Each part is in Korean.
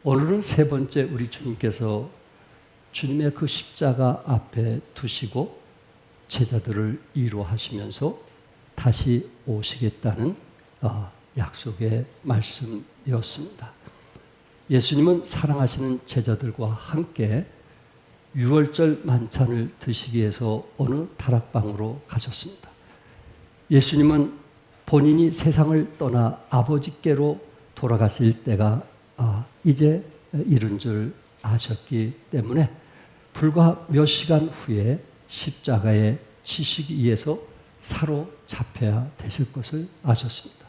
오늘은 세 번째 우리 주님께서 주님의 그 십자가 앞에 두시고 제자들을 위로하시면서 다시 오시겠다는 약속의 말씀이었습니다. 예수님은 사랑하시는 제자들과 함께 유월절 만찬을 드시기 위해서 어느 다락방으로 가셨습니다. 예수님은 본인이 세상을 떠나 아버지께로 돌아가실 때가 이제 이른 줄 아셨기 때문에 불과 몇 시간 후에 십자가에 지시기 위해서 사로잡혀야 되실 것을 아셨습니다.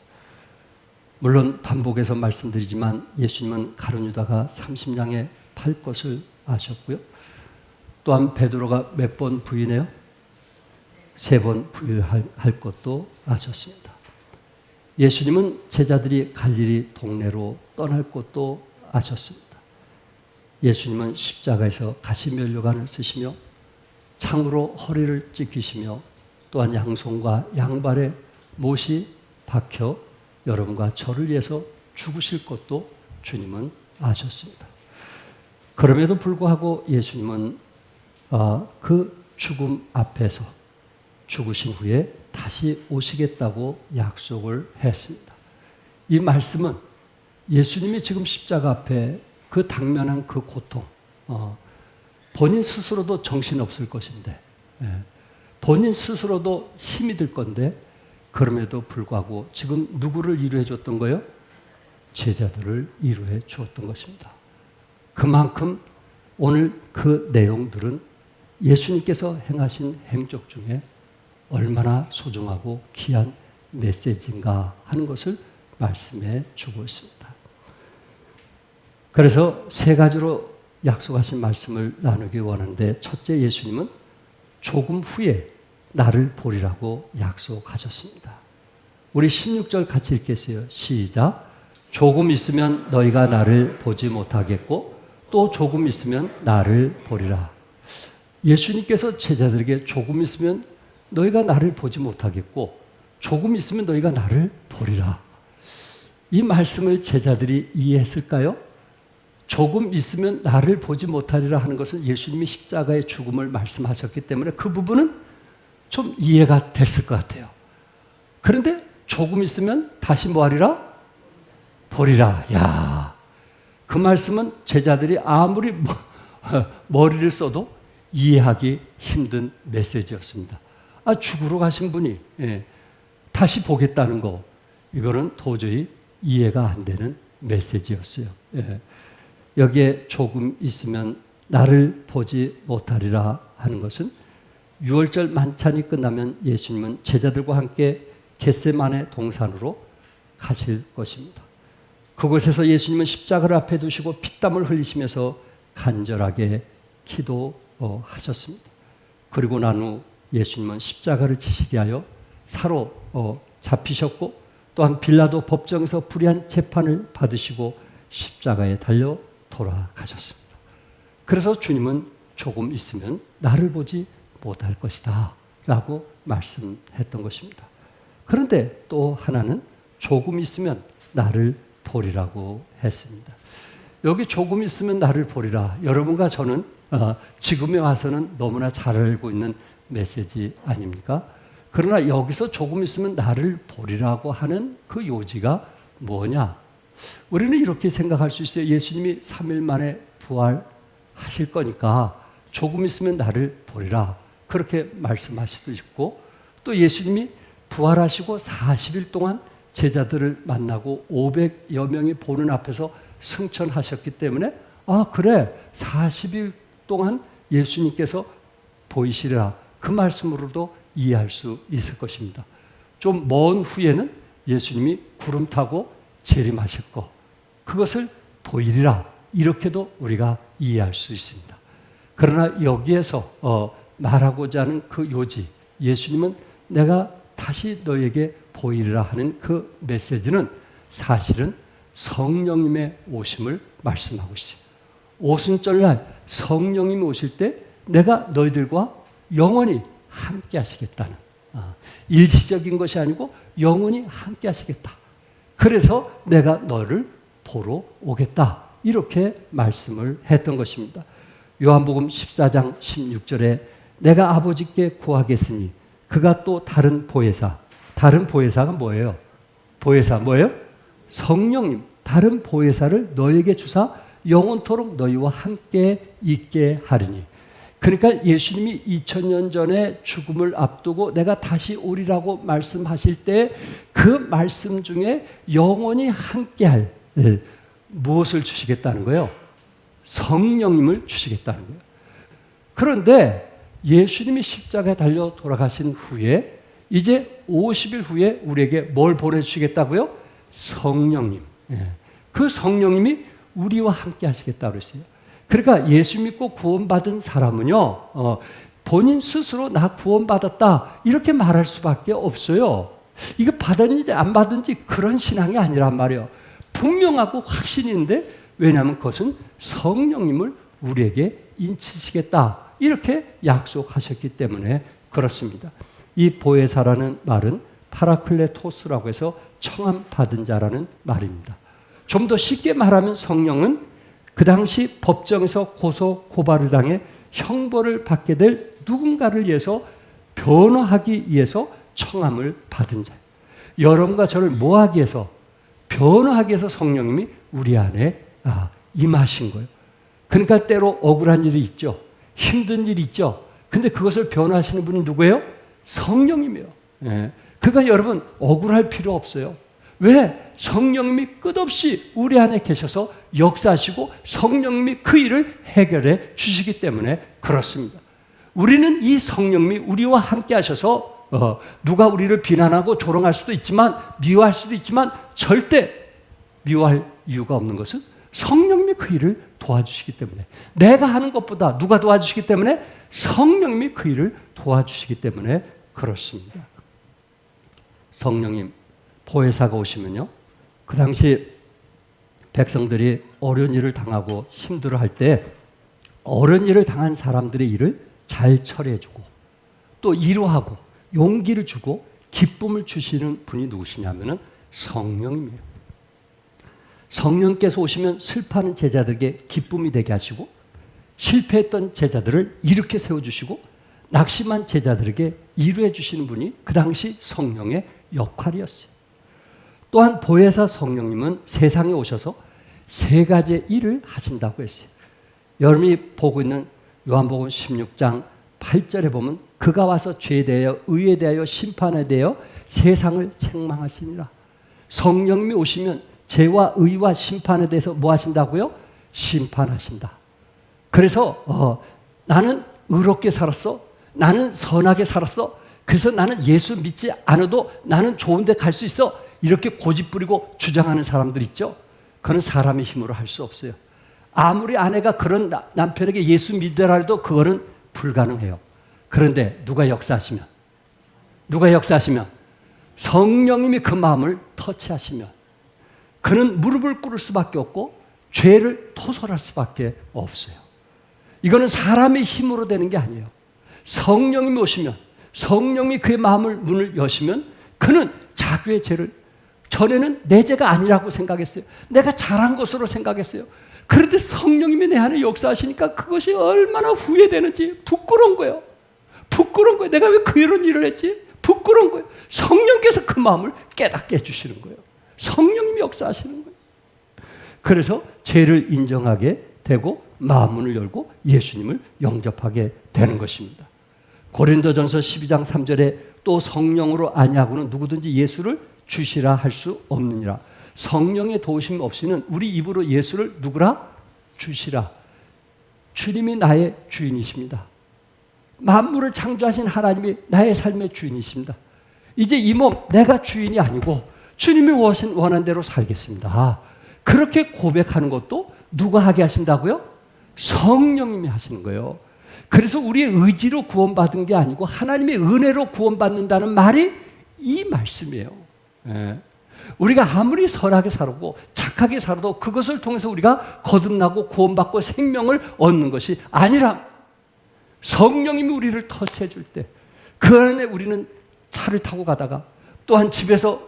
물론 반복해서 말씀드리지만 예수님은 가룟 유다가 30냥에 팔 것을 아셨고요. 또한 베드로가 몇 번 부인해요? 3번 부인할 것도 아셨습니다. 예수님은 제자들이 갈릴리 동네로 떠날 것도 아셨습니다. 예수님은 십자가에서 가시면류관을 쓰시며 창으로 허리를 찢기시며 또한 양손과 양발에 못이 박혀 여러분과 저를 위해서 죽으실 것도 주님은 아셨습니다. 그럼에도 불구하고 예수님은 그 죽음 앞에서 죽으신 후에 다시 오시겠다고 약속을 했습니다. 이 말씀은 예수님이 지금 십자가 앞에 그 당면한 그 고통, 본인 스스로도 정신없을 것인데, 본인 스스로도 힘이 들 건데, 그럼에도 불구하고 지금 누구를 위로해 줬던 거예요? 제자들을 위로해 주었던 것입니다. 그만큼 오늘 그 내용들은 예수님께서 행하신 행적 중에 얼마나 소중하고 귀한 메시지인가 하는 것을 말씀해 주고 있습니다. 그래서 3가지로 약속하신 말씀을 나누기 원하는데, 첫째, 예수님은 조금 후에 나를 보리라고 약속하셨습니다. 우리 16절 같이 읽겠어요. 시작. 조금 있으면 너희가 나를 보지 못하겠고 또 조금 있으면 나를 보리라. 예수님께서 제자들에게 조금 있으면 너희가 나를 보지 못하겠고 조금 있으면 너희가 나를 보리라. 이 말씀을 제자들이 이해했을까요? 조금 있으면 나를 보지 못하리라 하는 것은 예수님이 십자가의 죽음을 말씀하셨기 때문에 그 부분은 좀 이해가 됐을 것 같아요. 그런데 조금 있으면 다시 뭐하리라? 보리라. 야, 그 말씀은 제자들이 아무리 머리를 써도 이해하기 힘든 메시지였습니다. 죽으러 가신 분이 다시 보겠다는 거, 이거는 도저히 이해가 안 되는 메시지였어요. 여기에 조금 있으면 나를 보지 못하리라 하는 것은 유월절 만찬이 끝나면 예수님은 제자들과 함께 겟세마네 동산으로 가실 것입니다. 그곳에서 예수님은 십자가를 앞에 두시고 피땀을 흘리시면서 간절하게 기도하셨습니다. 그리고 난 후 예수님은 십자가를 지시게 하여 사로잡히셨고 또한 빌라도 법정에서 불의한 재판을 받으시고 십자가에 달려 돌아가셨습니다. 그래서 주님은 조금 있으면 나를 보지 못할 것이다 라고 말씀했던 것입니다. 그런데 또 하나는 조금 있으면 나를 보리라고 했습니다. 여기 조금 있으면 나를 보리라, 여러분과 저는 지금에 와서는 너무나 잘 알고 있는 메시지 아닙니까? 그러나 여기서 조금 있으면 나를 보리라고 하는 그 요지가 뭐냐? 우리는 이렇게 생각할 수 있어요. 예수님이 3일 만에 부활하실 거니까 조금 있으면 나를 보리라, 그렇게 말씀하실 수도 있고, 또 예수님이 부활하시고 40일 동안 제자들을 만나고 500여 명이 보는 앞에서 승천하셨기 때문에 그래, 40일 동안 예수님께서 보이시리라, 그 말씀으로도 이해할 수 있을 것입니다. 좀 먼 후에는 예수님이 구름 타고 재림하실 거, 그것을 보이리라, 이렇게도 우리가 이해할 수 있습니다. 그러나 여기에서 말하고자 하는 그 요지, 예수님은 내가 다시 너에게 보이리라 하는 그 메시지는 사실은 성령님의 오심을 말씀하고 있어요. 오순절날 성령님이 오실 때 내가 너희들과 영원히 함께 하시겠다는, 일시적인 것이 아니고 영원히 함께 하시겠다. 그래서 내가 너를 보러 오겠다 이렇게 말씀을 했던 것입니다. 요한복음 14장 16절에 내가 아버지께 구하겠으니 그가 또 다른 보혜사가 뭐예요? 보혜사 뭐예요? 성령님, 다른 보혜사를 너에게 주사 영원토록 너희와 함께 있게 하리니. 그러니까 예수님이 2000년 전에 죽음을 앞두고 내가 다시 오리라고 말씀하실 때 그 말씀 중에 영원히 함께할 무엇을 주시겠다는 거예요? 성령님을 주시겠다는 거예요. 그런데 예수님이 십자가에 달려 돌아가신 후에 이제 50일 후에 우리에게 뭘 보내주시겠다고요? 성령님. 그 성령님이 우리와 함께 하시겠다고 그랬어요. 그러니까 예수 믿고 구원받은 사람은요, 본인 스스로 나 구원받았다 이렇게 말할 수밖에 없어요. 이거 받았는지 안 받은지 그런 신앙이 아니란 말이에요. 분명하고 확신인데, 왜냐하면 그것은 성령님을 우리에게 인치시겠다 이렇게 약속하셨기 때문에 그렇습니다. 이 보혜사라는 말은 파라클레토스라고 해서 청함 받은 자라는 말입니다. 좀 더 쉽게 말하면 성령은 그 당시 법정에서 고소 고발을 당해 형벌을 받게 될 누군가를 위해서 변호하기 위해서 청함을 받은 자예요. 여러분과 저를 뭐하기 위해서? 변호하기 위해서 성령님이 우리 안에 임하신 거예요. 그러니까 때로 억울한 일이 있죠. 힘든 일이 있죠. 근데 그것을 변호하시는 분이 누구예요? 성령님이에요. 그러니까 여러분 억울할 필요 없어요. 왜? 성령님이 끝없이 우리 안에 계셔서 역사하시고 성령님이 그 일을 해결해 주시기 때문에 그렇습니다. 우리는 이 성령님이 우리와 함께 하셔서 누가 우리를 비난하고 조롱할 수도 있지만 미워할 수도 있지만 절대 미워할 이유가 없는 것은 성령님이 그 일을 도와주시기 때문에, 내가 하는 것보다 누가 도와주시기 때문에? 성령님이 그 일을 도와주시기 때문에 그렇습니다. 성령님 보혜사가 오시면요, 그 당시 백성들이 어려운 일을 당하고 힘들어할 때 어려운 일을 당한 사람들의 일을 잘 처리해주고 또 위로하고 용기를 주고 기쁨을 주시는 분이 누구시냐면은 성령님이에요. 성령께서 오시면 슬퍼하는 제자들에게 기쁨이 되게 하시고 실패했던 제자들을 일으켜 세워주시고 낙심한 제자들에게 위로해 주시는 분이 그 당시 성령의 역할이었어요. 또한 보혜사 성령님은 세상에 오셔서 세 가지의 일을 하신다고 했어요. 여러분이 보고 있는 요한복음 16장 8절에 보면 그가 와서 죄에 대하여 의에 대하여 심판에 대하여 세상을 책망하시니라. 성령님이 오시면 죄와 의와 심판에 대해서 뭐 하신다고요? 심판하신다. 그래서 나는 의롭게 살았어. 나는 선하게 살았어. 그래서 나는 예수 믿지 않아도 나는 좋은 데 갈 수 있어. 이렇게 고집부리고 주장하는 사람들 있죠. 그건 사람의 힘으로 할 수 없어요. 아무리 아내가 그런 남편에게 예수 믿으라 해도 그거는 불가능해요. 그런데 누가 역사하시면 성령님이 그 마음을 터치하시면 그는 무릎을 꿇을 수밖에 없고 죄를 토설할 수밖에 없어요. 이거는 사람의 힘으로 되는 게 아니에요. 성령님이 오시면, 성령님이 그의 마음을 문을 여시면 그는 자기의 죄를, 전에는 내 죄가 아니라고 생각했어요. 내가 잘한 것으로 생각했어요. 그런데 성령님이 내 안에 역사하시니까 그것이 얼마나 후회되는지 부끄러운 거예요. 내가 왜 그런 일을 했지? 부끄러운 거예요. 성령께서 그 마음을 깨닫게 해주시는 거예요. 성령님이 역사하시는 거예요. 그래서 죄를 인정하게 되고 마음문을 열고 예수님을 영접하게 되는 것입니다. 고린도전서 12장 3절에 또 성령으로 아니하고는 누구든지 예수를 주시라 할 수 없느니라. 성령의 도우심 없이는 우리 입으로 예수를 누구라? 주시라. 주님이 나의 주인이십니다. 만물을 창조하신 하나님이 나의 삶의 주인이십니다. 이제 이 몸 내가 주인이 아니고 주님이 원한 대로 살겠습니다. 그렇게 고백하는 것도 누가 하게 하신다고요? 성령님이 하시는 거예요. 그래서 우리의 의지로 구원받은 게 아니고 하나님의 은혜로 구원받는다는 말이 이 말씀이에요. 우리가 아무리 선하게 살고 착하게 살아도 그것을 통해서 우리가 거듭나고 구원받고 생명을 얻는 것이 아니라 성령님이 우리를 터치해 줄 때 그 안에 우리는 차를 타고 가다가 또한 집에서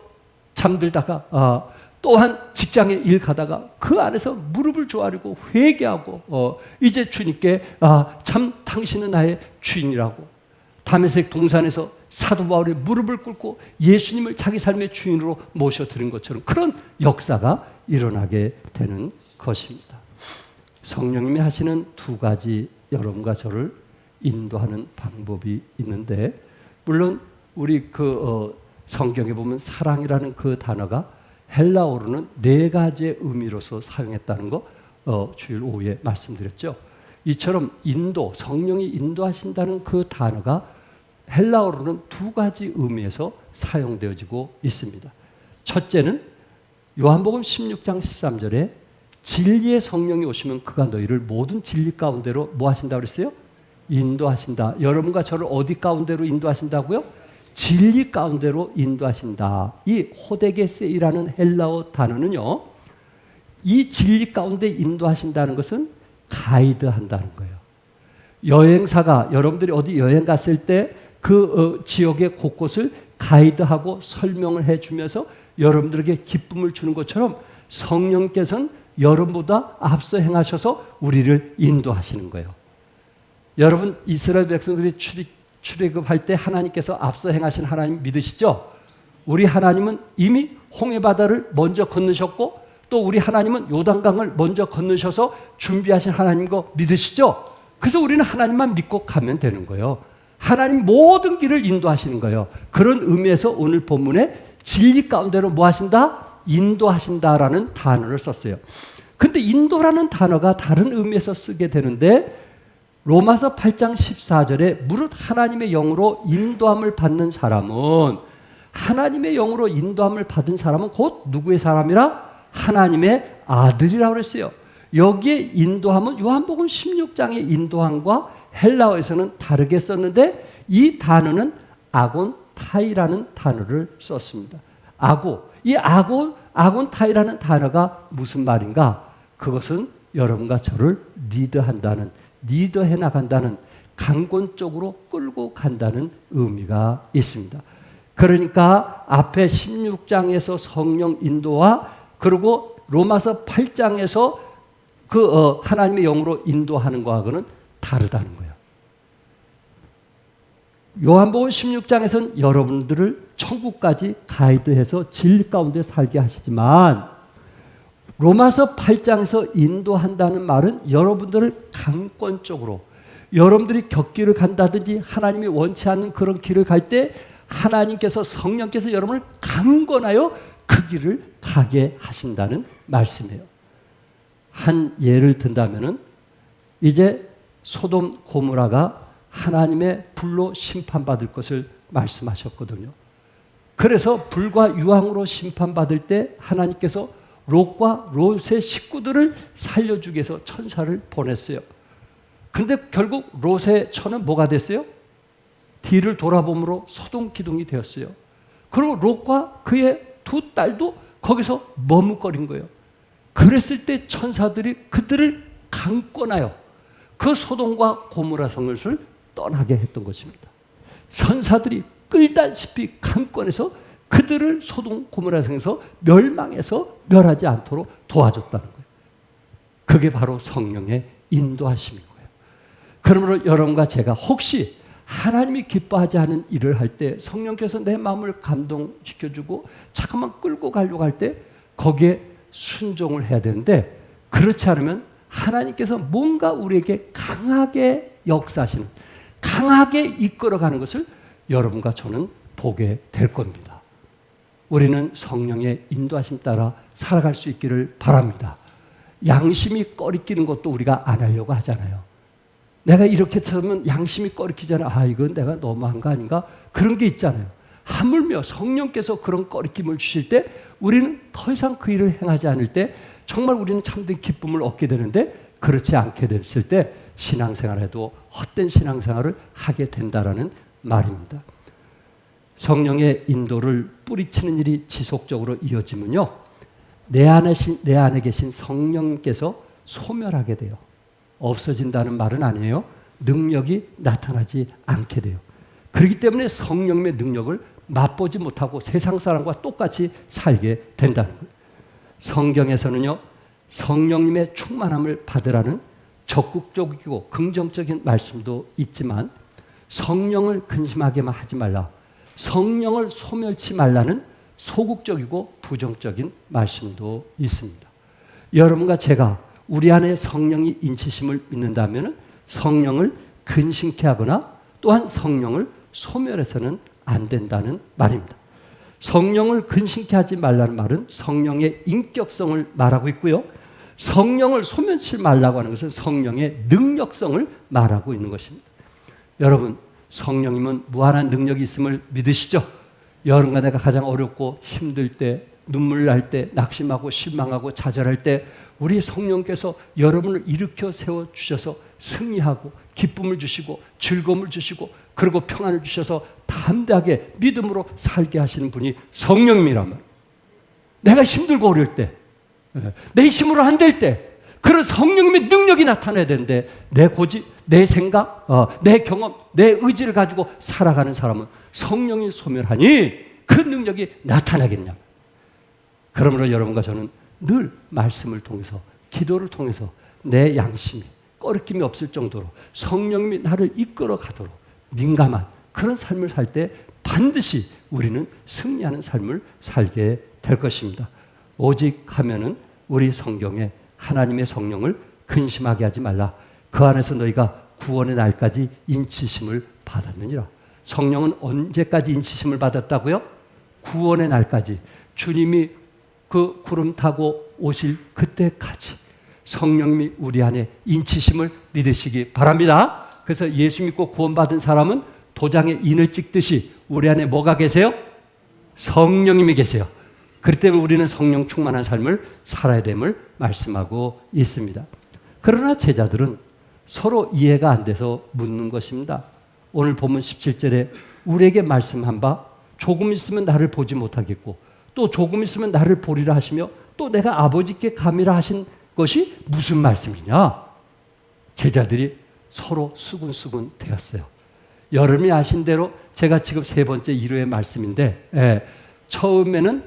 잠들다가 또한 직장에 일 가다가 그 안에서 무릎을 조아리고 회개하고 이제 주님께 참 당신은 나의 주인이라고 다메섹 동산에서 사도 바울이 무릎을 꿇고 예수님을 자기 삶의 주인으로 모셔드린 것처럼 그런 역사가 일어나게 되는 것입니다. 성령님이 하시는 두 가지 여러분과 저를 인도하는 방법이 있는데 물론 우리 성경에 보면 사랑이라는 그 단어가 헬라어로는 네 가지의 의미로서 사용했다는 거 주일 오후에 말씀드렸죠. 이처럼 인도, 성령이 인도하신다는 그 단어가 헬라어로는 두 가지 의미에서 사용되어지고 있습니다. 첫째는 요한복음 16장 13절에 진리의 성령이 오시면 그가 너희를 모든 진리 가운데로 뭐 하신다고 그랬어요? 인도하신다. 여러분과 저를 어디 가운데로 인도하신다고요? 진리 가운데로 인도하신다. 이 호데게세이라는 헬라어 단어는요, 이 진리 가운데 인도하신다는 것은 가이드한다는 거예요. 여행사가 여러분들이 어디 여행 갔을 때 그 지역의 곳곳을 가이드하고 설명을 해주면서 여러분들에게 기쁨을 주는 것처럼 성령께서는 여러분보다 앞서 행하셔서 우리를 인도하시는 거예요. 여러분 이스라엘 백성들이 출애굽할 때 하나님께서 앞서 행하신 하나님 믿으시죠? 우리 하나님은 이미 홍해바다를 먼저 건너셨고 또 우리 하나님은 요단강을 먼저 건너셔서 준비하신 하나님 거 믿으시죠? 그래서 우리는 하나님만 믿고 가면 되는 거예요. 하나님 모든 길을 인도하시는 거예요. 그런 의미에서 오늘 본문에 진리 가운데로 뭐 하신다? 인도하신다라는 단어를 썼어요. 근데 인도라는 단어가 다른 의미에서 쓰게 되는데 로마서 8장 14절에 무릇 하나님의 영으로 인도함을 받는 사람은 하나님의 영으로 인도함을 받은 사람은 곧 누구의 사람이라? 하나님의 아들이라고 그랬어요. 여기에 인도함은 요한복음 16장의 인도함과 헬라어에서는 다르게 썼는데 이 단어는 아곤타이라는 단어를 썼습니다. 이 아곤타이라는 단어가 무슨 말인가? 그것은 여러분과 저를 리더해 나간다는 강권 쪽으로 끌고 간다는 의미가 있습니다. 그러니까 앞에 16장에서 성령 인도와 그리고 로마서 8장에서 하나님의 영으로 인도하는 거하고는 다르다는 거예요. 요한복음 16장에서는 여러분들을 천국까지 가이드해서 진리 가운데 살게 하시지만 로마서 8장에서 인도한다는 말은 여러분들을 강권적으로 여러분들이 격길을 간다든지 하나님이 원치 않는 그런 길을 갈 때 하나님께서 성령께서 여러분을 강권하여 그 길을 가게 하신다는 말씀이에요. 한 예를 든다면은 이제 소돔 고모라가 하나님의 불로 심판받을 것을 말씀하셨거든요. 그래서 불과 유황으로 심판받을 때 하나님께서 롯과 롯의 식구들을 살려주기 위해서 천사를 보냈어요. 근데 결국 롯의 처는 뭐가 됐어요? 뒤를 돌아봄으로 소동 기둥이 되었어요. 그리고 롯과 그의 두 딸도 거기서 머뭇거린 거예요. 그랬을 때 천사들이 그들을 강권하여 그 소돔과 고모라 성을 떠나게 했던 것입니다. 천사들이 끌다시피 강권해서 그들을 소돔 고모라 성에서 멸망해서 멸하지 않도록 도와줬다는 거예요. 그게 바로 성령의 인도하심인 거예요. 그러므로 여러분과 제가 혹시 하나님이 기뻐하지 않은 일을 할 때 성령께서 내 마음을 감동시켜주고 잠깐만 끌고 가려고 할 때 거기에 순종을 해야 되는데 그렇지 않으면 하나님께서 뭔가 우리에게 강하게 역사하시는 강하게 이끌어가는 것을 여러분과 저는 보게 될 겁니다. 우리는 성령의 인도하심 따라 살아갈 수 있기를 바랍니다. 양심이 꺼리끼는 것도 우리가 안 하려고 하잖아요. 내가 이렇게 들으면 양심이 꺼리끼잖아. 이건 내가 너무한 거 아닌가? 그런 게 있잖아요. 하물며 성령께서 그런 꺼리낌을 주실 때 우리는 더 이상 그 일을 행하지 않을 때 정말 우리는 참된 기쁨을 얻게 되는데 그렇지 않게 됐을 때 신앙생활에도 헛된 신앙생활을 하게 된다라는 말입니다. 성령의 인도를 뿌리치는 일이 지속적으로 이어지면요. 내 안에 계신 성령께서 소멸하게 돼요. 없어진다는 말은 아니에요. 능력이 나타나지 않게 돼요. 그렇기 때문에 성령의 능력을 맛보지 못하고 세상 사람과 똑같이 살게 된다는 거예요. 성경에서는요, 성령님의 충만함을 받으라는 적극적이고 긍정적인 말씀도 있지만 성령을 근심하게만 하지 말라, 성령을 소멸치 말라는 소극적이고 부정적인 말씀도 있습니다. 여러분과 제가 우리 안에 성령이 인치심을 믿는다면 성령을 근심케 하거나 또한 성령을 소멸해서는 안 된다는 말입니다. 성령을 근심케 하지 말라는 말은 성령의 인격성을 말하고 있고요. 성령을 소멸치 말라고 하는 것은 성령의 능력성을 말하고 있는 것입니다. 여러분, 성령님은 무한한 능력이 있음을 믿으시죠? 여러분과 내가 가장 어렵고 힘들 때, 눈물 날 때, 낙심하고 실망하고 좌절할 때 우리 성령께서 여러분을 일으켜 세워주셔서 승리하고 기쁨을 주시고 즐거움을 주시고 그리고 평안을 주셔서 담대하게 믿음으로 살게 하시는 분이 성령님이란 말이에요. 내가 힘들고 어려울 때, 내 힘으로 안 될 때 그런 성령님의 능력이 나타나야 되는데 내 고집, 내 생각, 내 경험, 내 의지를 가지고 살아가는 사람은 성령이 소멸하니 그 능력이 나타나겠냐. 그러므로 여러분과 저는 늘 말씀을 통해서 기도를 통해서 내 양심이 꺼리낌이 없을 정도로 성령님이 나를 이끌어 가도록 민감한 그런 삶을 살 때 반드시 우리는 승리하는 삶을 살게 될 것입니다. 오직 하면은 우리 성경에 하나님의 성령을 근심하게 하지 말라. 그 안에서 너희가 구원의 날까지 인치심을 받았느니라. 성령은 언제까지 인치심을 받았다고요? 구원의 날까지. 주님이 그 구름 타고 오실 그때까지 성령님이 우리 안에 인치심을 믿으시기 바랍니다. 그래서 예수 믿고 구원받은 사람은 도장에 인을 찍듯이 우리 안에 뭐가 계세요? 성령님이 계세요. 그렇기 때문에 우리는 성령 충만한 삶을 살아야 됨을 말씀하고 있습니다. 그러나 제자들은 서로 이해가 안 돼서 묻는 것입니다. 오늘 본문 17절에 우리에게 말씀한 바 조금 있으면 나를 보지 못하겠고 또 조금 있으면 나를 보리라 하시며 또 내가 아버지께 가미라 하신 것이 무슨 말씀이냐? 제자들이 서로 수군수군 되었어요. 여러분이 아신 대로 제가 지금 세 번째 1호의 말씀인데 처음에는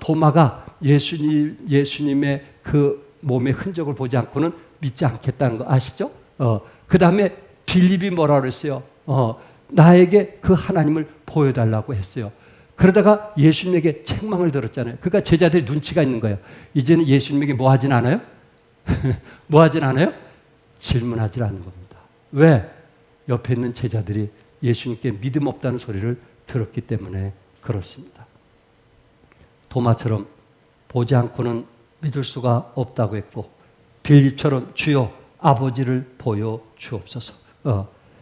도마가 예수님의 그 몸의 흔적을 보지 않고는 믿지 않겠다는 거 아시죠? 그 다음에 빌립이 뭐라 그랬어요? 나에게 그 하나님을 보여달라고 했어요. 그러다가 예수님에게 책망을 들었잖아요. 그러니까 제자들이 눈치가 있는 거예요. 이제는 예수님에게 뭐 하진 않아요? 뭐 하진 않아요? 질문하지 않는 겁니다. 왜? 옆에 있는 제자들이 예수님께 믿음 없다는 소리를 들었기 때문에 그렇습니다. 도마처럼 보지 않고는 믿을 수가 없다고 했고 빌립처럼 주여 아버지를 보여 주옵소서.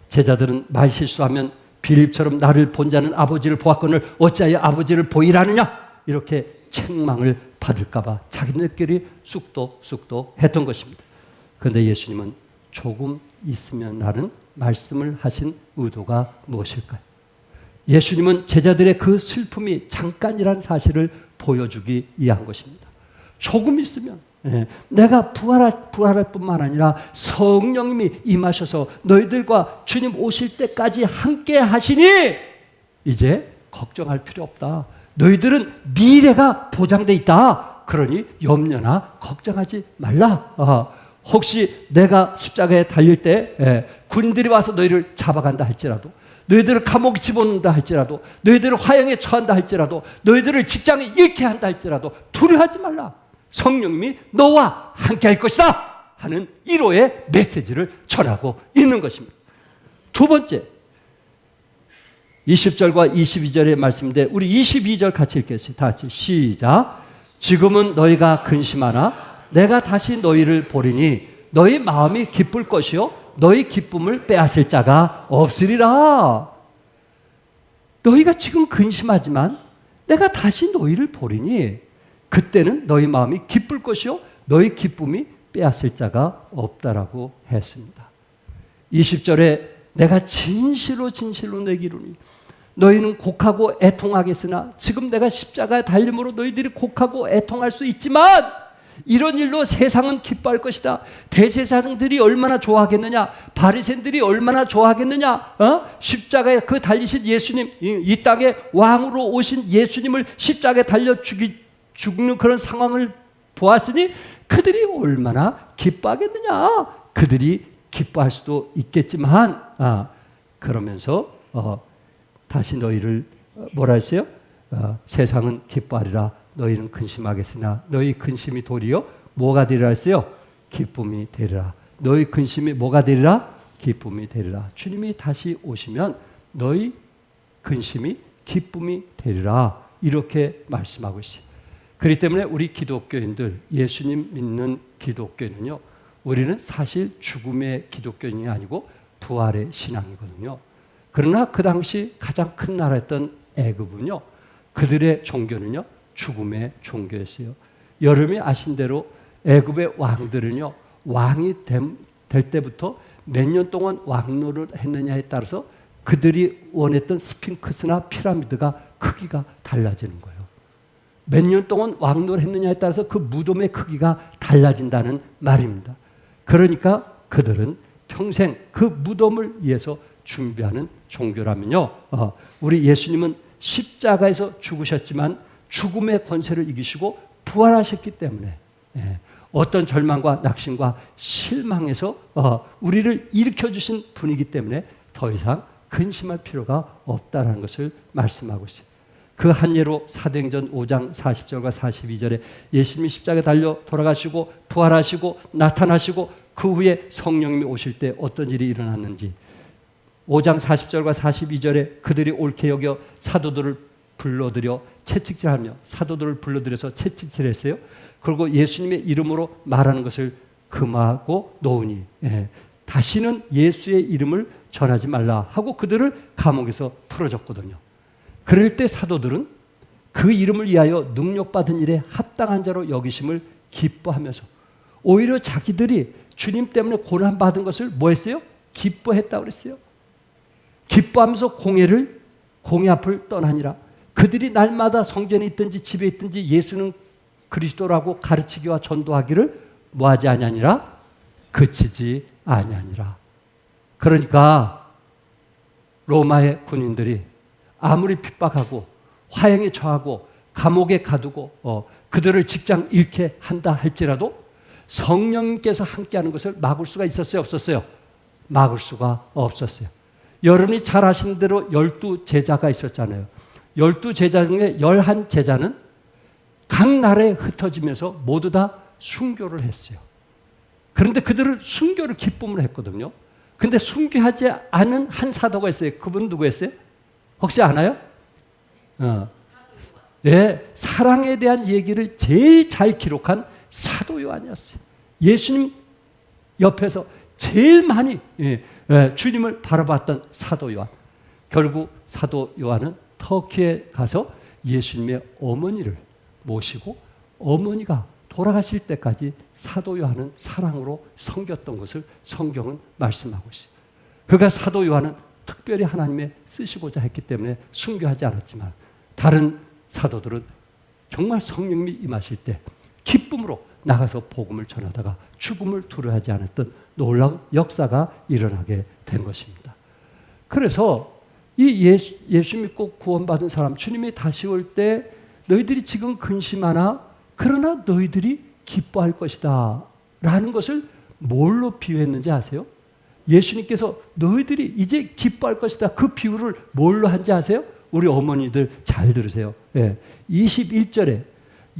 제자들은 말 실수하면 빌립처럼 나를 본 자는 아버지를 보았거늘 어찌하여 아버지를 보이라느냐 이렇게 책망을 받을까 봐 자기네들끼리 쑥도 했던 것입니다. 그런데 예수님은 조금 있으면 나는 말씀을 하신 의도가 무엇일까요? 예수님은 제자들의 그 슬픔이 잠깐이라는 사실을 보여주기 위한 것입니다. 조금 있으면 내가 부활할 뿐만 아니라 성령님이 임하셔서 너희들과 주님 오실 때까지 함께 하시니 이제 걱정할 필요 없다. 너희들은 미래가 보장돼 있다. 그러니 염려나 걱정하지 말라. 혹시 내가 십자가에 달릴 때 군인들이 와서 너희를 잡아간다 할지라도 너희들을 감옥에 집어넣는다 할지라도 너희들을 화형에 처한다 할지라도 너희들을 직장에 잃게 한다 할지라도 두려워하지 말라. 성령님이 너와 함께 할 것이다 하는 1호의 메시지를 전하고 있는 것입니다. 두 번째 20절과 22절의 말씀인데 우리 22절 같이 읽겠습니다. 다 같이 시작. 지금은 너희가 근심하나 내가 다시 너희를 보리니 너희 마음이 기쁠 것이요 너희 기쁨을 빼앗을 자가 없으리라. 너희가 지금 근심하지만 내가 다시 너희를 보리니 그때는 너희 마음이 기쁠 것이요 너희 기쁨이 빼앗을 자가 없다라고 했습니다. 20절에 내가 진실로 너에게 이르노니 너희는 곡하고 애통하겠으나 지금 내가 십자가에 달림으로 너희들이 곡하고 애통할 수 있지만 이런 일로 세상은 기뻐할 것이다. 대제사장들이 얼마나 좋아하겠느냐, 바리새인들이 얼마나 좋아하겠느냐. 십자가에 그 달리신 예수님, 이 땅에 왕으로 오신 예수님을 십자가에 달려 죽는 그런 상황을 보았으니 그들이 얼마나 기뻐하겠느냐. 그들이 기뻐할 수도 있겠지만 그러면서 다시 너희를 뭐라 했어요? 세상은 기뻐하리라. 너희는 근심하겠으나 너희 근심이 도리어 뭐가 되리라 했어요? 기쁨이 되리라. 너희 근심이 뭐가 되리라? 기쁨이 되리라. 주님이 다시 오시면 너희 근심이 기쁨이 되리라. 이렇게 말씀하고 있어요. 그렇기 때문에 우리 기독교인들, 예수님 믿는 기독교인은요, 우리는 사실 죽음의 기독교인이 아니고 부활의 신앙이거든요. 그러나 그 당시 가장 큰 나라였던 애굽은요, 그들의 종교는요, 죽음의 종교였어요. 여러분이 아신 대로 애굽의 왕들은요, 왕이 될 때부터 몇 년 동안 왕노를 했느냐에 따라서 그들이 원했던 스핑크스나 피라미드가 크기가 달라지는 거예요. 몇 년 동안 왕노를 했느냐에 따라서 그 무덤의 크기가 달라진다는 말입니다. 그러니까 그들은 평생 그 무덤을 위해서 준비하는 종교라면요, 우리 예수님은 십자가에서 죽으셨지만 죽음의 권세를 이기시고 부활하셨기 때문에 어떤 절망과 낙심과 실망에서 우리를 일으켜주신 분이기 때문에 더 이상 근심할 필요가 없다는 것을 말씀하고 있어요. 그 한 예로 사도행전 5장 40절과 42절에 예수님이 십자가에 달려 돌아가시고 부활하시고 나타나시고 그 후에 성령님이 오실 때 어떤 일이 일어났는지 5장 40절과 42절에 그들이 옳게 여겨 사도들을 불러들여 채찍질하며 사도들을 불러들여서 채찍질했어요. 그리고 예수님의 이름으로 말하는 것을 금하고 놓으니 다시는 예수의 이름을 전하지 말라 하고 그들을 감옥에서 풀어줬거든요. 그럴 때 사도들은 그 이름을 위하여 능력받은 일에 합당한 자로 여기심을 기뻐하면서 오히려 자기들이 주님 때문에 고난받은 것을 뭐 했어요? 기뻐했다고 그랬어요. 기뻐하면서 공회 앞을 떠나니라. 그들이 날마다 성전에 있든지 집에 있든지 예수는 그리스도라고 가르치기와 전도하기를 뭐하지 아니하니라? 그치지 아니하니라. 그러니까 로마의 군인들이 아무리 핍박하고 화형에 처하고 감옥에 가두고 그들을 직장 잃게 한다 할지라도 성령님께서 함께하는 것을 막을 수가 있었어요? 없었어요? 막을 수가 없었어요. 여러분이 잘 아시는 대로 12제자가 있었잖아요. 12제자 중에 11제자는 각 나라에 흩어지면서 모두 다 순교를 했어요. 그런데 그들은 순교를 기쁨으로 했거든요. 근데 순교하지 않은 한 사도가 있어요. 그분은 누구였어요? 혹시 아나요? 예, 사랑에 대한 얘기를 제일 잘 기록한 사도 요한이었어요. 예수님 옆에서 제일 많이 주님을 바라봤던 사도 요한. 결국 사도 요한은 터키에 가서 예수님의 어머니를 모시고 어머니가 돌아가실 때까지 사도 요한은 사랑으로 섬겼던 것을 성경은 말씀하고 있어요. 그러니까 사도 요한은 특별히 하나님의 쓰시고자 했기 때문에 순교하지 않았지만 다른 사도들은 정말 성령님이 임하실 때 기쁨으로 나가서 복음을 전하다가 죽음을 두려워하지 않았던 놀라운 역사가 일어나게 된 것입니다. 그래서 이 예수 믿고 구원받은 사람, 주님이 다시 올 때 너희들이 지금 근심하나 그러나 너희들이 기뻐할 것이다 라는 것을 뭘로 비유했는지 아세요? 예수님께서 너희들이 이제 기뻐할 것이다 그 비유를 뭘로 한지 아세요? 우리 어머니들 잘 들으세요. 21절에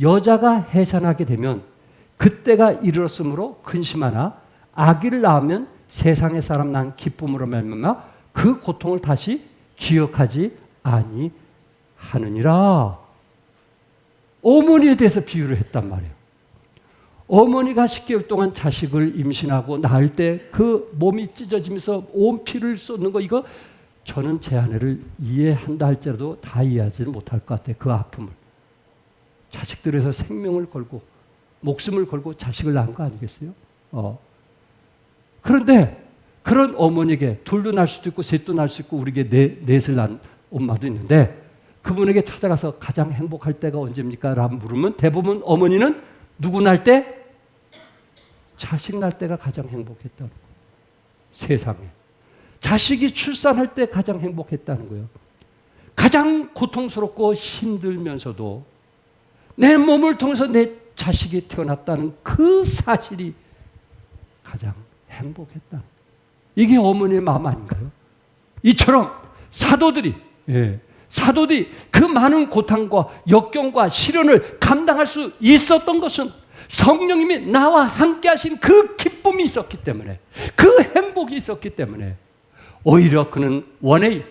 여자가 해산하게 되면 그때가 이르렀으므로 근심하나 아기를 낳으면 세상의 사람 난 기쁨으로 말미암아 그 고통을 다시 기억하지 아니하느니라. 어머니에 대해서 비유를 했단 말이에요. 어머니가 10개월 동안 자식을 임신하고 낳을 때 그 몸이 찢어지면서 온 피를 쏟는 거 이거 저는 제 아내를 이해한다 할지라도 다 이해하지는 못할 것 같아요. 그 아픔을. 자식들에서 생명을 걸고 목숨을 걸고 자식을 낳은 거 아니겠어요? 그런데 그런 어머니에게 둘도 낳을 수도 있고 셋도 낳을 수 있고 우리에게 넷을 낳은 엄마도 있는데 그분에게 찾아가서 가장 행복할 때가 언제입니까? 라고 물으면 대부분 어머니는 누구 낳을 때? 자식 낳을 때가 가장 행복했다는 거예요. 세상에. 자식이 출산할 때 가장 행복했다는 거예요. 가장 고통스럽고 힘들면서도 내 몸을 통해서 내 자식이 태어났다는 그 사실이 가장 행복했다. 이게 어머니의 마음 아닌가요? 이처럼 사도들이 그 많은 고통과 역경과 시련을 감당할 수 있었던 것은 성령님이 나와 함께 하신 그 기쁨이 있었기 때문에, 그 행복이 있었기 때문에 오히려 그는 원웨이,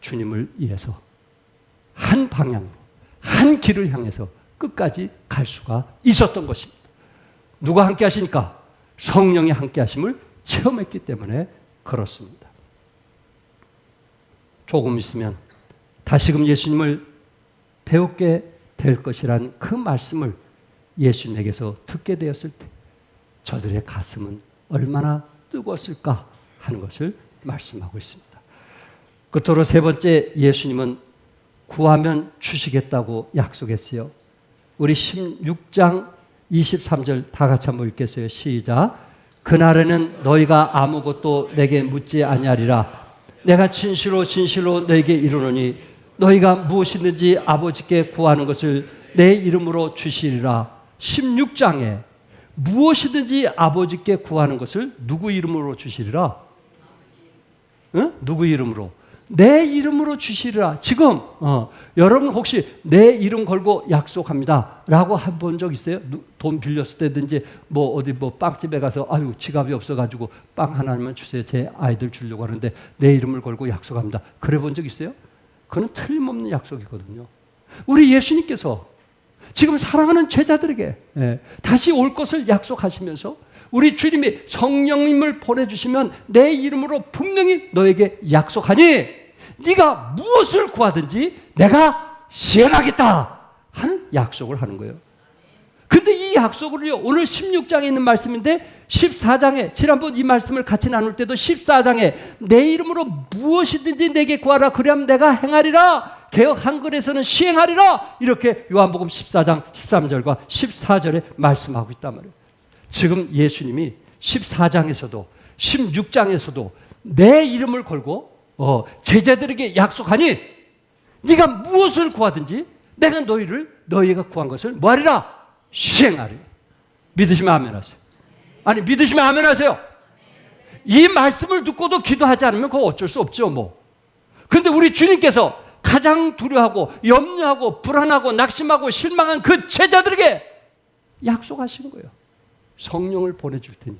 주님을 위해서 한 방향으로, 한 길을 향해서 끝까지 갈 수가 있었던 것입니다. 누가 함께 하시니까? 성령이 함께 하심을 체험했기 때문에 그렇습니다. 조금 있으면 다시금 예수님을 배우게 될 것이라는 그 말씀을 예수님에게서 듣게 되었을 때 저들의 가슴은 얼마나 뜨거웠을까 하는 것을 말씀하고 있습니다. 끝으로 세 번째, 예수님은 구하면 주시겠다고 약속했어요. 우리 16장 23절 다 같이 한번 읽겠어요. 시작. 그날에는 너희가 아무것도 내게 묻지 아니하리라. 내가 진실로 진실로 너희에게 이르노니 너희가 무엇이든지 아버지께 구하는 것을 내 이름으로 주시리라. 16장에 무엇이든지 아버지께 구하는 것을 누구 이름으로 주시리라? 누구 이름으로? 내 이름으로 주시리라. 지금 여러분 혹시 내 이름 걸고 약속합니다 라고 해본 적 있어요? 돈 빌렸을 때든지 어디 빵집에 가서 아유 지갑이 없어가지고 빵 하나만 주세요, 제 아이들 주려고 하는데 내 이름을 걸고 약속합니다, 그래 본 적 있어요? 그건 틀림없는 약속이거든요. 우리 예수님께서 지금 사랑하는 제자들에게 다시 올 것을 약속하시면서 우리 주님이 성령님을 보내주시면 내 이름으로 분명히 너에게 약속하니 네가 무엇을 구하든지 내가 시행하겠다 하는 약속을 하는 거예요. 근데 이 약속을요, 오늘 16장에 있는 말씀인데 14장에, 지난번 이 말씀을 같이 나눌 때도 14장에 내 이름으로 무엇이든지 내게 구하라 그리하면 내가 행하리라, 개역 한글에서는 시행하리라, 이렇게 요한복음 14장 13절과 14절에 말씀하고 있단 말이에요. 지금 예수님이 14장에서도 16장에서도 내 이름을 걸고 제자들에게 약속하니 네가 무엇을 구하든지 내가 너희가 구한 것을 뭐하리라? 시행하리. 믿으시면 아멘 하세요. 아니 믿으시면 아멘 하세요. 이 말씀을 듣고도 기도하지 않으면 그거 어쩔 수 없죠. 근데 우리 주님께서 가장 두려워하고 염려하고 불안하고 낙심하고 실망한 그 제자들에게 약속하신 거예요. 성령을 보내줄 테니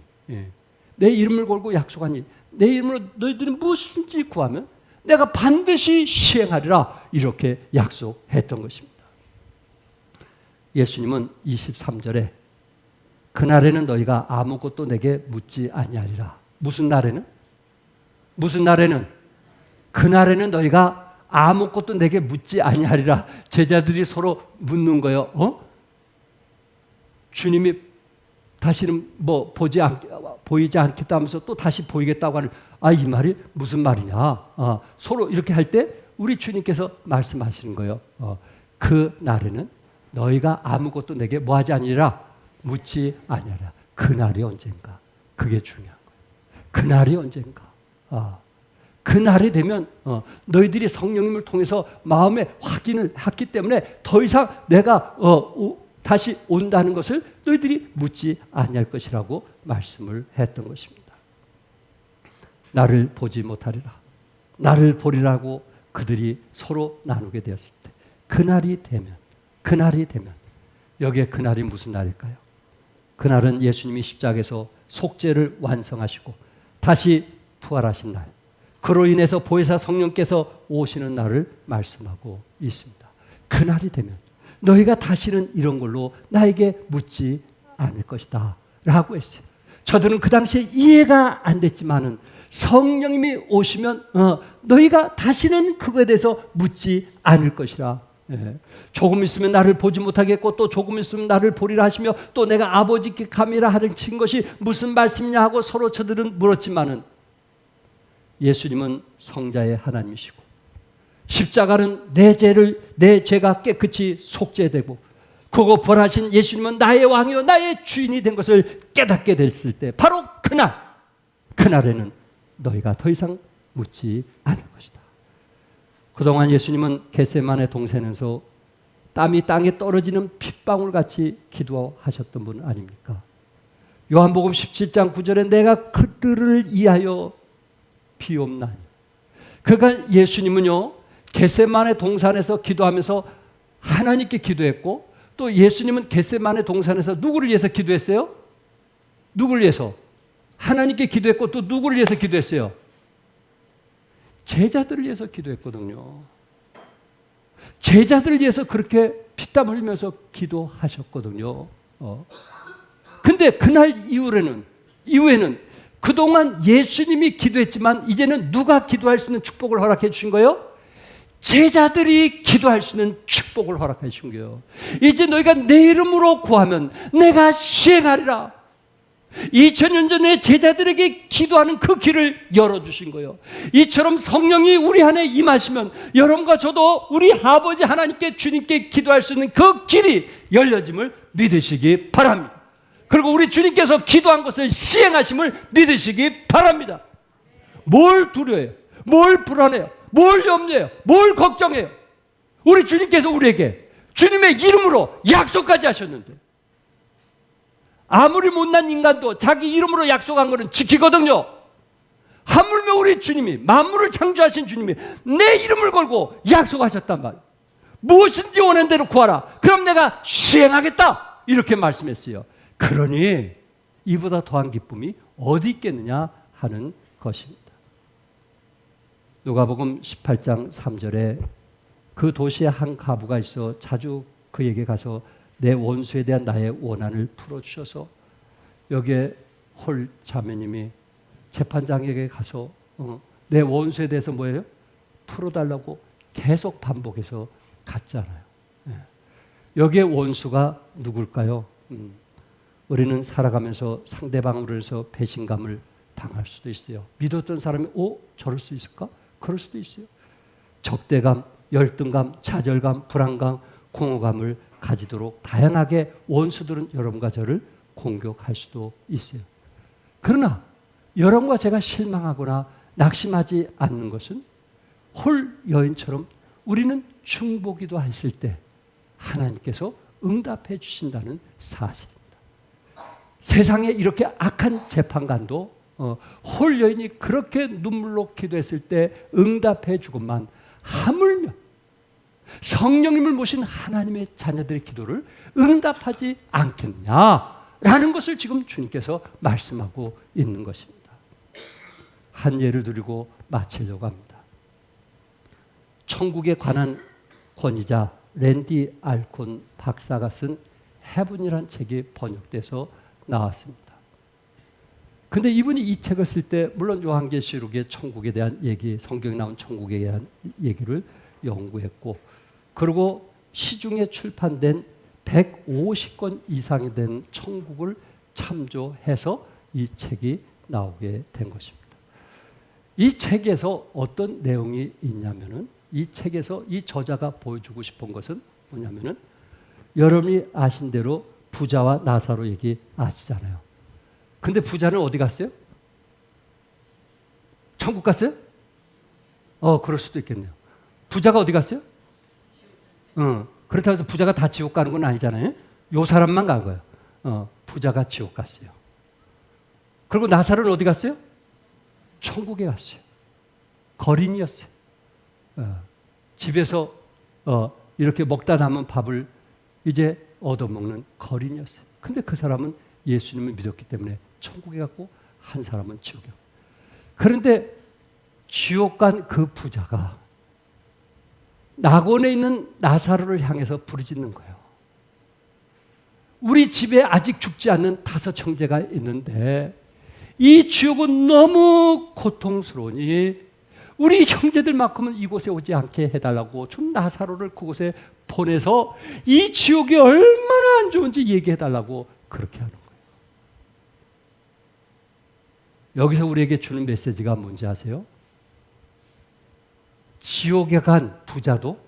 내 이름을 걸고 약속하니 내 이름으로 너희들이 무엇인지 구하면 내가 반드시 시행하리라, 이렇게 약속했던 것입니다. 예수님은 23절에 그날에는 너희가 아무것도 내게 묻지 아니하리라. 무슨 날에는? 무슨 날에는? 그날에는 너희가 아무것도 내게 묻지 아니하리라. 제자들이 서로 묻는 거예요. 주님이 다시는 보이지 않겠다 하면서 또 다시 보이겠다고 하는, 이 말이 무슨 말이냐. 서로 이렇게 할 때 우리 주님께서 말씀하시는 거예요. 그 날에는 너희가 아무것도 내게 뭐하지 아니라 묻지 아니하라. 그날이 언젠가. 그게 중요한 거예요. 그날이 언젠가. 그날이 되면 너희들이 성령님을 통해서 마음에 확인을 했기 때문에 더 이상 내가 다시 온다는 것을 너희들이 묻지 아니할 것이라고 말씀을 했던 것입니다. 나를 보지 못하리라, 나를 보리라고 그들이 서로 나누게 되었을 때 그날이 되면 여기에 그날이 무슨 날일까요? 그날은 예수님이 십자가에서 속죄를 완성하시고 다시 부활하신 날, 그로 인해서 보혜사 성령께서 오시는 날을 말씀하고 있습니다. 그날이 되면 너희가 다시는 이런 걸로 나에게 묻지 않을 것이다 라고 했어요. 저들은 그 당시에 이해가 안 됐지만은 성령님이 오시면 너희가 다시는 그거에 대해서 묻지 않을 것이라. 조금 있으면 나를 보지 못하겠고 또 조금 있으면 나를 보리라 하시며 또 내가 아버지께 감이라 하신 것이 무슨 말씀이냐 하고 서로 저들은 물었지만은 예수님은 성자의 하나님이시고 십자가는 내 죄가 깨끗이 속죄되고 그거 부활하신 예수님은 나의 왕이요 나의 주인이 된 것을 깨닫게 됐을 때 바로 그날에는 너희가 더 이상 묻지 않을 것이다. 그동안 예수님은 겟세마네 동산에서 땀이 땅에 떨어지는 핏방울 같이 기도하셨던 분 아닙니까? 요한복음 17장 9절에 내가 그들을 위하여 비옵나니. 그러니까 예수님은요, 겟세마네 동산에서 기도하면서 하나님께 기도했고, 또 예수님은 겟세마네 동산에서 누구를 위해서 기도했어요? 누구를 위해서? 하나님께 기도했고, 또 누구를 위해서 기도했어요? 제자들을 위해서 기도했거든요. 제자들을 위해서 그렇게 피땀 흘리면서 기도하셨거든요. 근데 그날 이후에는 그동안 예수님이 기도했지만 이제는 누가 기도할 수 있는 축복을 허락해 주신 거예요? 제자들이 기도할 수 있는 축복을 허락해 주신 거예요. 이제 너희가 내 이름으로 구하면 내가 시행하리라. 2000년 전에 제자들에게 기도하는 그 길을 열어주신 거예요. 이처럼 성령이 우리 안에 임하시면 여러분과 저도 우리 아버지 하나님께 주님께 기도할 수 있는 그 길이 열려짐을 믿으시기 바랍니다. 그리고 우리 주님께서 기도한 것을 시행하심을 믿으시기 바랍니다. 뭘 두려워해요? 뭘 불안해요? 뭘 염려해요? 뭘 걱정해요? 우리 주님께서 우리에게 주님의 이름으로 약속까지 하셨는데, 아무리 못난 인간도 자기 이름으로 약속한 것은 지키거든요. 하물며 우리 주님이, 만물을 창조하신 주님이 내 이름을 걸고 약속하셨단 말이에요. 무엇인지 원하는 대로 구하라. 그럼 내가 시행하겠다. 이렇게 말씀했어요. 그러니 이보다 더한 기쁨이 어디 있겠느냐 하는 것입니다. 누가복음 18장 3절에 그 도시에 한 과부가 있어 자주 그에게 가서 내 원수에 대한 나의 원한을 풀어주셔서, 여기에 홀 자매님이 재판장에게 가서 내 원수에 대해서 뭐예요? 풀어달라고 계속 반복해서 갔잖아요. 여기에 원수가 누굴까요? 우리는 살아가면서 상대방으로 해서 배신감을 당할 수도 있어요. 믿었던 사람이 저럴 수 있을까? 그럴 수도 있어요. 적대감, 열등감, 좌절감, 불안감, 공허감을 가지도록 다양하게 원수들은 여러분과 저를 공격할 수도 있어요. 그러나 여러분과 제가 실망하거나 낙심하지 않는 것은 홀 여인처럼 우리는 중보기도 했을 때 하나님께서 응답해 주신다는 사실입니다. 세상에 이렇게 악한 재판관도 홀 여인이 그렇게 눈물로 기도했을 때 응답해 주고만 하물며 성령님을 모신 하나님의 자녀들의 기도를 응답하지 않겠느냐라는 것을 지금 주님께서 말씀하고 있는 것입니다. 한 예를 드리고 마치려고 합니다. 천국에 관한 권위자 랜디 알콘 박사가 쓴 헤븐이라는 책이 번역돼서 나왔습니다. 근데 이분이 이 책을 쓸 때 물론 요한계시록의 천국에 대한 얘기, 성경에 나온 천국에 대한 얘기를 연구했고, 그리고 시중에 출판된 150권 이상이 된 천국을 참조해서 이 책이 나오게 된 것입니다. 이 책에서 어떤 내용이 있냐면은, 이 책에서 이 저자가 보여주고 싶은 것은 뭐냐면은, 여러분이 아신 대로 부자와 나사로 얘기 아시잖아요. 근데 부자는 어디 갔어요? 천국 갔어요? 그럴 수도 있겠네요. 부자가 어디 갔어요? 그렇다고 해서 부자가 다 지옥 가는 건 아니잖아요. 요 사람만 간 거예요. 부자가 지옥 갔어요. 그리고 나사로는 어디 갔어요? 천국에 갔어요. 거린이었어요. 집에서 이렇게 먹다 남은 밥을 이제 얻어먹는 거린이었어요. 근데 그 사람은 예수님을 믿었기 때문에 천국에 갔고, 한 사람은 지옥에 갔고. 그런데 지옥 간 그 부자가 낙원에 있는 나사로를 향해서 부르짖는 거예요. 우리 집에 아직 죽지 않는 5 형제가 있는데 이 지옥은 너무 고통스러우니 우리 형제들만큼은 이곳에 오지 않게 해달라고 좀 나사로를 그곳에 보내서 이 지옥이 얼마나 안 좋은지 얘기해달라고 그렇게 하는 거예요. 여기서 우리에게 주는 메시지가 뭔지 아세요? 지옥에 간 부자도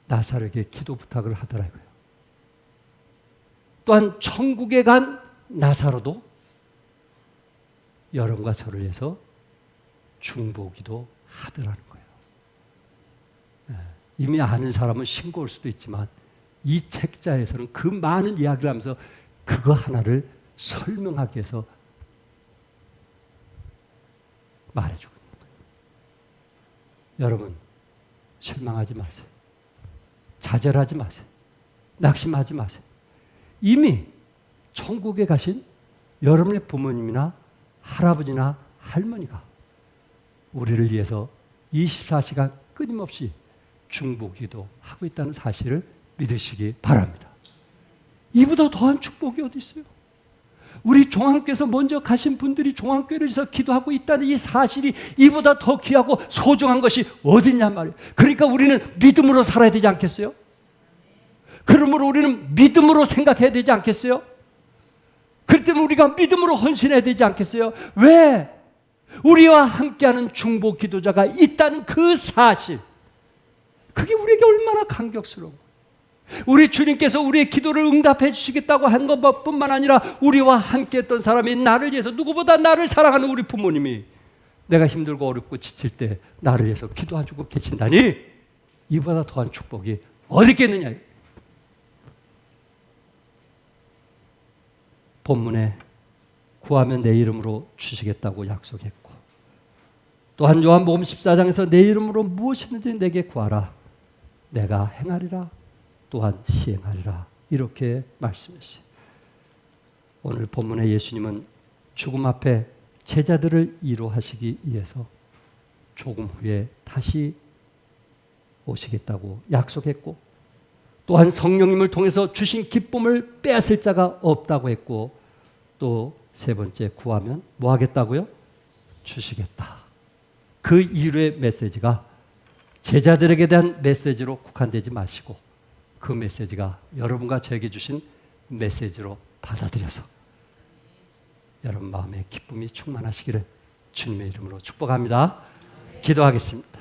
나사로에게 기도 부탁을 하더라고요. 또한 천국에 간 나사로도 여러분과 저를 위해서 중보기도 하더라는 거예요. 이미 아는 사람은 싱거울 수도 있지만 이 책자에서는 그 많은 이야기를 하면서 그거 하나를 설명하기 위해서 말해주고 있는 거예요. 여러분, 실망하지 마세요. 좌절하지 마세요. 낙심하지 마세요. 이미 천국에 가신 여러분의 부모님이나 할아버지나 할머니가 우리를 위해서 24시간 끊임없이 중보기도 하고 있다는 사실을 믿으시기 바랍니다. 이보다 더한 축복이 어디 있어요? 우리 종안교에서 먼저 가신 분들이 종안교회를 위해서 기도하고 있다는 이 사실이 이보다 더 귀하고 소중한 것이 어딨냔 말이에요. 그러니까 우리는 믿음으로 살아야 되지 않겠어요? 그러므로 우리는 믿음으로 생각해야 되지 않겠어요? 그렇기 때문에 우리가 믿음으로 헌신해야 되지 않겠어요? 왜? 우리와 함께하는 중보 기도자가 있다는 그 사실, 그게 우리에게 얼마나 감격스러운 거예요. 우리 주님께서 우리의 기도를 응답해 주시겠다고 한 것뿐만 아니라 우리와 함께했던 사람이, 나를 위해서, 누구보다 나를 사랑하는 우리 부모님이 내가 힘들고 어렵고 지칠 때 나를 위해서 기도해주고 계신다니, 이보다 더한 축복이 어디 있겠느냐. 본문에 구하면 내 이름으로 주시겠다고 약속했고, 또한 요한복음 14장에서 내 이름으로 무엇이든지 내게 구하라, 내가 행하리라, 또한 시행하리라, 이렇게 말씀했어요. 오늘 본문의 예수님은 죽음 앞에 제자들을 위로하시기 위해서 조금 후에 다시 오시겠다고 약속했고, 또한 성령님을 통해서 주신 기쁨을 빼앗을 자가 없다고 했고, 또 세 번째, 구하면 뭐 하겠다고요? 주시겠다. 그 위로의 메시지가 제자들에게 대한 메시지로 국한되지 마시고 그 메시지가 여러분과 저에게 주신 메시지로 받아들여서 여러분 마음에 기쁨이 충만하시기를 주님의 이름으로 축복합니다. 기도하겠습니다.